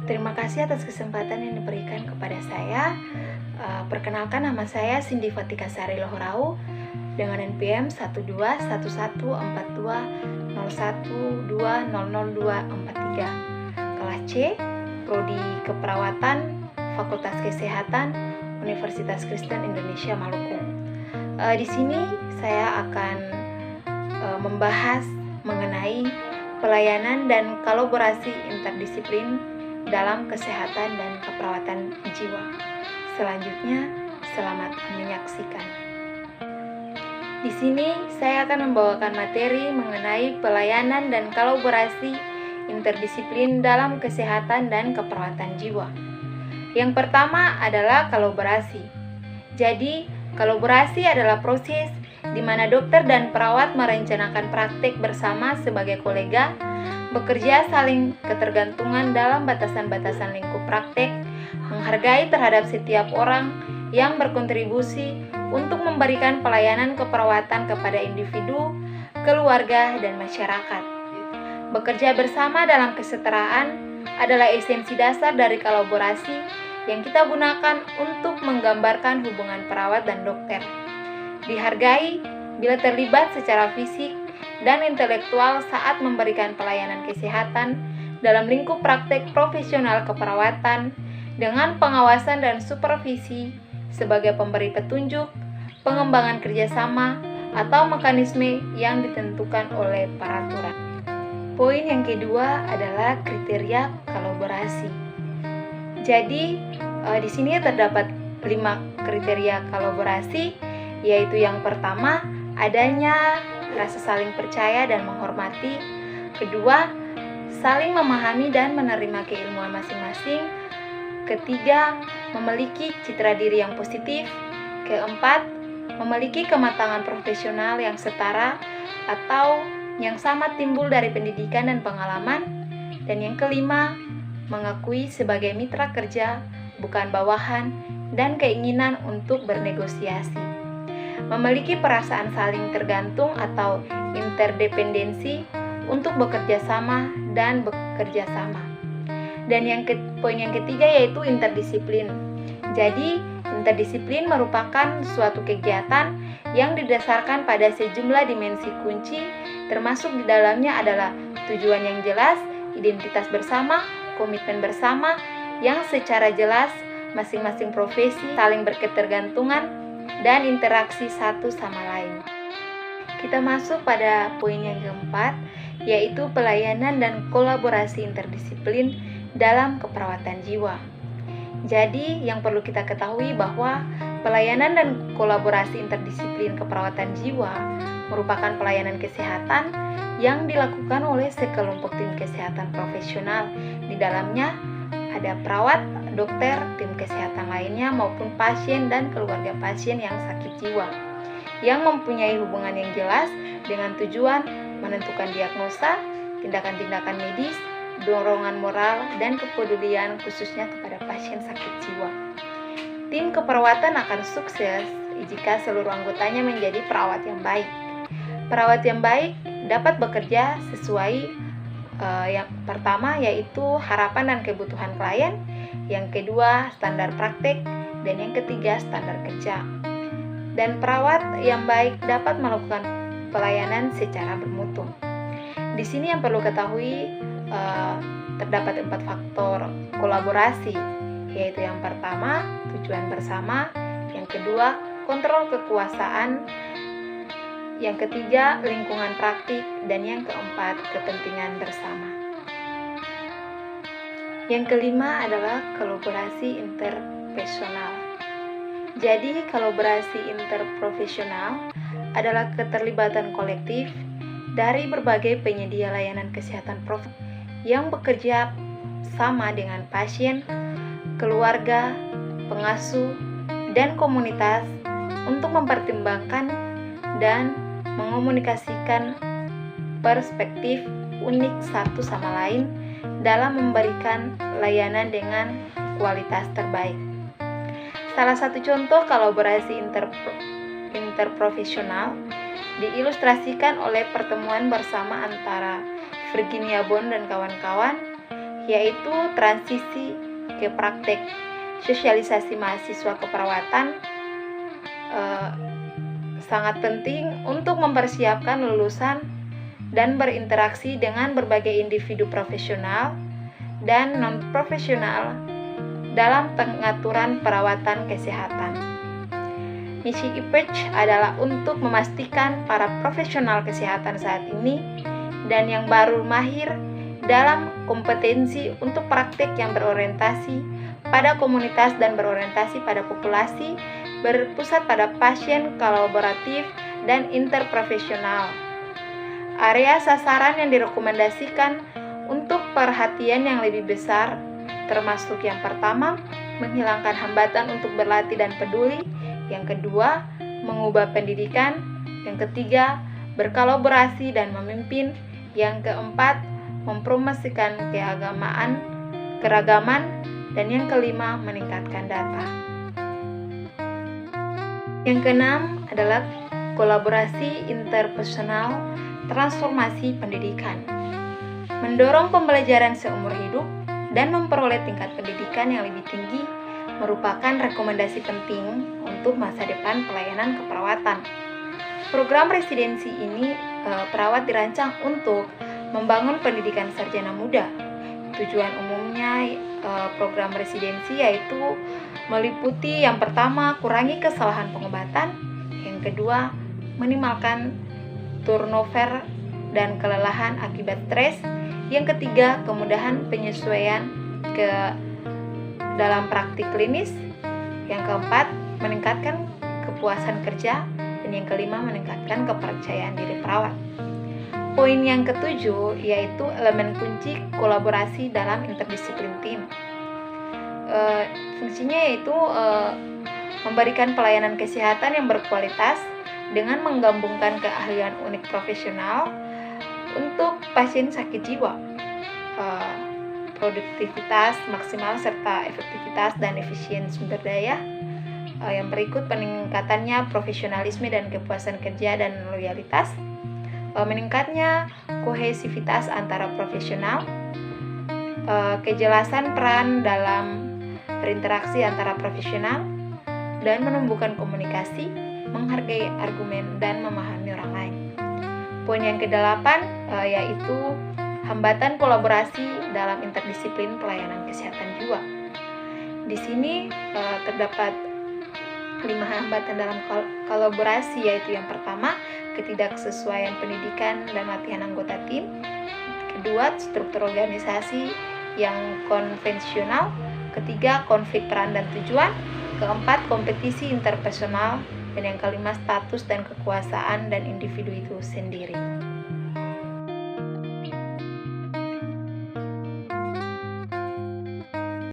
Terima kasih atas kesempatan yang diberikan kepada saya. Perkenalkan, nama saya Cindy Fatika Sari Lohorau dengan NPM 12421420120023, kelas C, Prodi Keperawatan, Fakultas Kesehatan, Universitas Kristen Indonesia Maluku. Di sini saya akan membahas mengenai pelayanan dan kolaborasi interdisiplin dalam kesehatan dan keperawatan jiwa. Selanjutnya, selamat menyaksikan. Di sini saya akan membawakan materi mengenai pelayanan dan kolaborasi interdisiplin dalam kesehatan dan keperawatan jiwa. Yang pertama adalah kolaborasi. Jadi, kolaborasi adalah proses di mana dokter dan perawat merencanakan praktek bersama sebagai kolega, bekerja saling ketergantungan dalam batasan-batasan lingkup praktek, menghargai terhadap setiap orang yang berkontribusi untuk memberikan pelayanan keperawatan kepada individu, keluarga, dan masyarakat. Bekerja bersama dalam kesetaraan adalah esensi dasar dari kolaborasi yang kita gunakan untuk menggambarkan hubungan perawat dan dokter. Dihargai bila terlibat secara fisik dan intelektual saat memberikan pelayanan kesehatan dalam lingkup praktek profesional keperawatan dengan pengawasan dan supervisi sebagai pemberi petunjuk, pengembangan kerjasama, atau mekanisme yang ditentukan oleh peraturan. Poin yang kedua adalah kriteria kolaborasi. Jadi, di sini terdapat 5 kriteria kolaborasi, yaitu yang pertama, adanya rasa saling percaya dan menghormati. Kedua, saling memahami dan menerima keilmuan masing-masing. Ketiga, memiliki citra diri yang positif. Keempat, memiliki kematangan profesional yang setara atau yang sama timbul dari pendidikan dan pengalaman. Dan yang kelima, mengakui sebagai mitra kerja, bukan bawahan, dan keinginan untuk bernegosiasi. Memiliki perasaan saling tergantung atau interdependensi untuk bekerja sama dan bekerja sama. Dan poin yang ketiga yaitu interdisiplin. Jadi, interdisiplin merupakan suatu kegiatan yang didasarkan pada sejumlah dimensi kunci, termasuk di dalamnya adalah tujuan yang jelas, identitas bersama, komitmen bersama yang secara jelas masing-masing profesi saling berketergantungan dan interaksi satu sama lain. Kita masuk pada poin yang keempat, yaitu pelayanan dan kolaborasi interdisiplin dalam keperawatan jiwa. Jadi, yang perlu kita ketahui bahwa pelayanan dan kolaborasi interdisiplin keperawatan jiwa merupakan pelayanan kesehatan yang dilakukan oleh sekelompok tim kesehatan profesional. Di dalamnya ada perawat, dokter, tim kesehatan lainnya, maupun pasien dan keluarga pasien yang sakit jiwa, yang mempunyai hubungan yang jelas dengan tujuan menentukan diagnosa, tindakan-tindakan medis, dorongan moral, dan kepedulian khususnya kepada pasien sakit jiwa. Tim keperawatan akan sukses jika seluruh anggotanya menjadi perawat yang baik. Perawat yang baik dapat bekerja sesuai yang pertama yaitu harapan dan kebutuhan klien, yang kedua standar praktek, dan yang ketiga standar kerja. Dan perawat yang baik dapat melakukan pelayanan secara bermutu. Di sini yang perlu ketahui terdapat 4 faktor kolaborasi, yaitu yang pertama tujuan bersama, yang kedua kontrol kekuasaan, yang ketiga lingkungan praktik, dan yang keempat kepentingan bersama. Yang kelima adalah kolaborasi interpersonal. Jadi, kolaborasi interprofesional adalah keterlibatan kolektif dari berbagai penyedia layanan kesehatan yang bekerja sama dengan pasien, keluarga, pengasuh, dan komunitas untuk mempertimbangkan dan mengomunikasikan perspektif unik satu sama lain dalam memberikan layanan dengan kualitas terbaik. Salah satu contoh kolaborasi interprofesional diilustrasikan oleh pertemuan bersama antara Virginia Bond dan kawan-kawan yaitu transisi ke praktek sosialisasi mahasiswa keperawatan sangat penting untuk mempersiapkan lulusan dan berinteraksi dengan berbagai individu profesional dan non-profesional dalam pengaturan perawatan kesehatan. Misi IPERJ adalah untuk memastikan para profesional kesehatan saat ini dan yang baru mahir dalam kompetensi untuk praktek yang berorientasi pada komunitas dan berorientasi pada populasi, berpusat pada pasien kolaboratif dan interprofesional. Area sasaran yang direkomendasikan untuk perhatian yang lebih besar termasuk yang pertama, menghilangkan hambatan untuk berlatih dan peduli, yang kedua, mengubah pendidikan, yang ketiga, berkolaborasi dan memimpin, yang keempat, mempromosikan keragaman, dan yang kelima, meningkatkan data. Yang keenam adalah kolaborasi interpersonal transformasi pendidikan. Mendorong pembelajaran seumur hidup dan memperoleh tingkat pendidikan yang lebih tinggi merupakan rekomendasi penting untuk masa depan pelayanan keperawatan. Program residensi ini perawat dirancang untuk membangun pendidikan sarjana muda. Tujuan umumnya program residensi yaitu meliputi yang pertama, kurangi kesalahan pengobatan, yang kedua, minimalkan turnover dan kelelahan akibat stres, yang ketiga, kemudahan penyesuaian ke dalam praktik klinis, yang keempat, meningkatkan kepuasan kerja, dan yang kelima, meningkatkan kepercayaan diri perawat. Poin yang ketujuh yaitu elemen kunci kolaborasi dalam interdisiplin tim. Fungsinya yaitu memberikan pelayanan kesehatan yang berkualitas dengan menggabungkan keahlian unik profesional untuk pasien sakit jiwa, produktivitas maksimal serta efektivitas dan efisiensi sumber daya. Yang berikut peningkatannya profesionalisme dan kepuasan kerja dan loyalitas, meningkatnya kohesivitas antara profesional, kejelasan peran dalam berinteraksi antara profesional, dan menumbuhkan komunikasi, menghargai argumen, dan memahami orang lain. Poin yang ke-8 yaitu hambatan kolaborasi dalam interdisiplin pelayanan kesehatan jiwa. Di sini terdapat 5 hambatan dalam kolaborasi, yaitu yang pertama, ketidaksesuaian pendidikan dan latihan anggota tim. Kedua, struktur organisasi yang konvensional. Ketiga, konflik peran dan tujuan. Keempat, kompetisi interpersonal. Dan yang kelima, status dan kekuasaan dan individu itu sendiri.